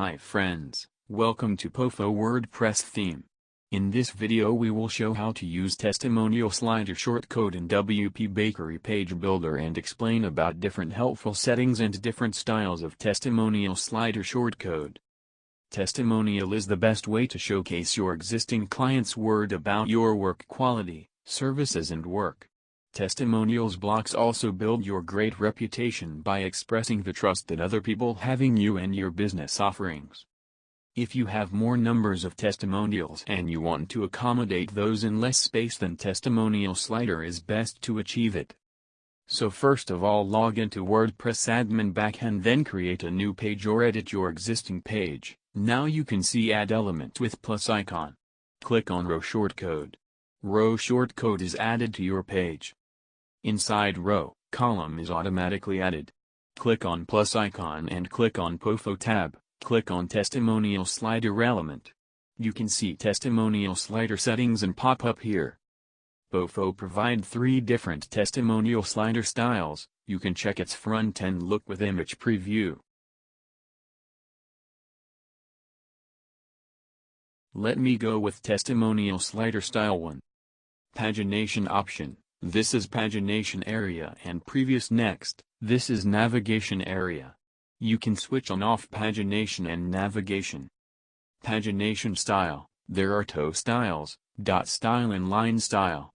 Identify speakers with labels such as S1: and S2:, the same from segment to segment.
S1: Hi friends, welcome to POFO WordPress Theme. In this video we will show how to use testimonial slider shortcode in WP Bakery Page Builder and explain about different helpful settings and different styles of testimonial slider shortcode. Testimonial is the best way to showcase your existing clients' word about your work quality, services and work. Testimonials blocks also build your great reputation by expressing the trust that other people have in you and your business offerings. If you have more numbers of testimonials and you want to accommodate those in less space, then testimonial slider is best to achieve it. So first of all, log into WordPress admin backend, then create a new page or edit your existing page. Now you can see add element with plus icon. Click on row shortcode. Row shortcode is added to your page. Inside row, column is automatically added. Click on plus icon and click on POFO tab. Click on testimonial slider element. You can see testimonial slider settings and pop up here. POFO provide 3 different testimonial slider styles. You can check its front-end look with image preview. Let me go with testimonial slider style 1. Pagination option. This is pagination area and previous next. This is navigation area. You can switch on off pagination and navigation. Pagination style. There are 2 styles, dot style and line style.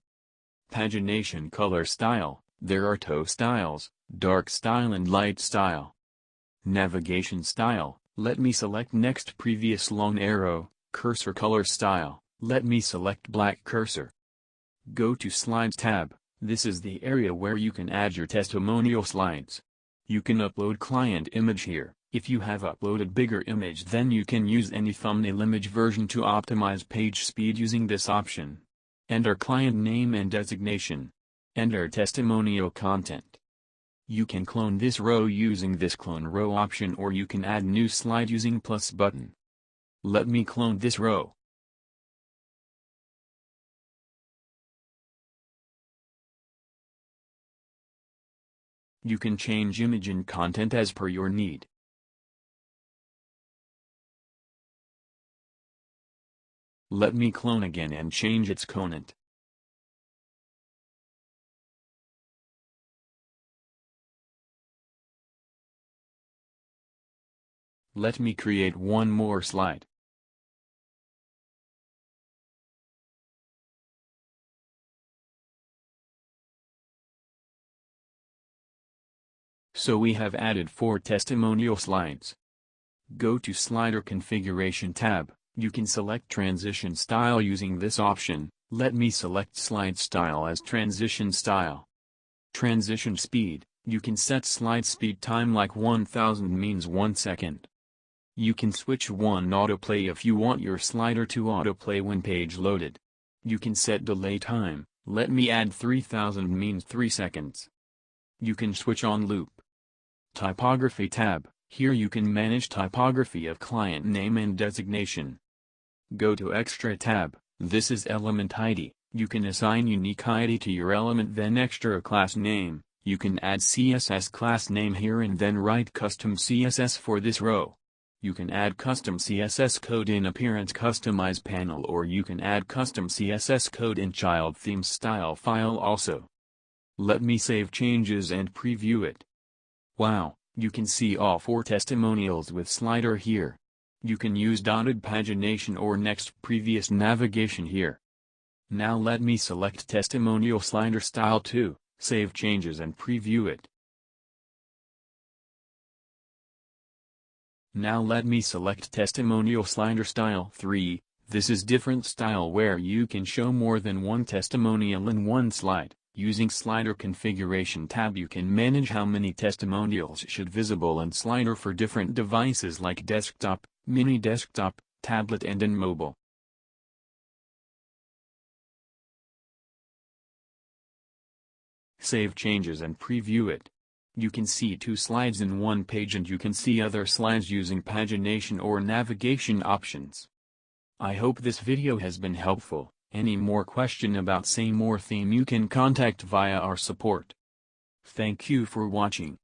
S1: Pagination color style. There are 2 styles, dark style and light style. Navigation style. Let me select next previous long arrow. Cursor color style. Let me select black cursor. Go to Slides tab. This is the area where you can add your testimonial slides. You can upload client image here. If you have uploaded bigger image, then you can use any thumbnail image version to optimize page speed using this option. Enter client name and designation. Enter testimonial content. You can clone this row using this clone row option, or you can add new slide using plus button. Let me clone this row. You can change image and content as per your need. Let me clone again and change its content. Let me create one more slide. So we have added 4 testimonial slides. Go to Slider Configuration tab. You can select transition style using this option. Let me select slide style as transition style. Transition speed. You can set slide speed time like 1000 means 1 second. You can switch one autoplay if you want your slider to autoplay when page loaded. You can set delay time. Let me add 3000 means 3 seconds. You can switch on loop. Typography tab. Here you can manage typography of client name and designation. Go to Extra tab. This is element ID. You can assign unique ID to your element, then extra class name. You can add CSS class name here and then write custom CSS for this row. You can add custom CSS code in Appearance Customize panel, or you can add custom CSS code in Child Theme style file also. Let me save changes and preview it. Wow, you can see all 4 testimonials with slider here. You can use dotted pagination or next previous navigation here. Now let me select testimonial slider style 2, save changes and preview it. Now let me select testimonial slider style 3, this is different style where you can show more than 1 testimonial in one slide. Using Slider Configuration tab you can manage how many testimonials should visible in slider for different devices like desktop, mini desktop, tablet and in mobile. Save changes and preview it. You can see 2 slides in one page and you can see other slides using pagination or navigation options. I hope this video has been helpful. Any more question about same or theme you can contact via our support. Thank you for watching.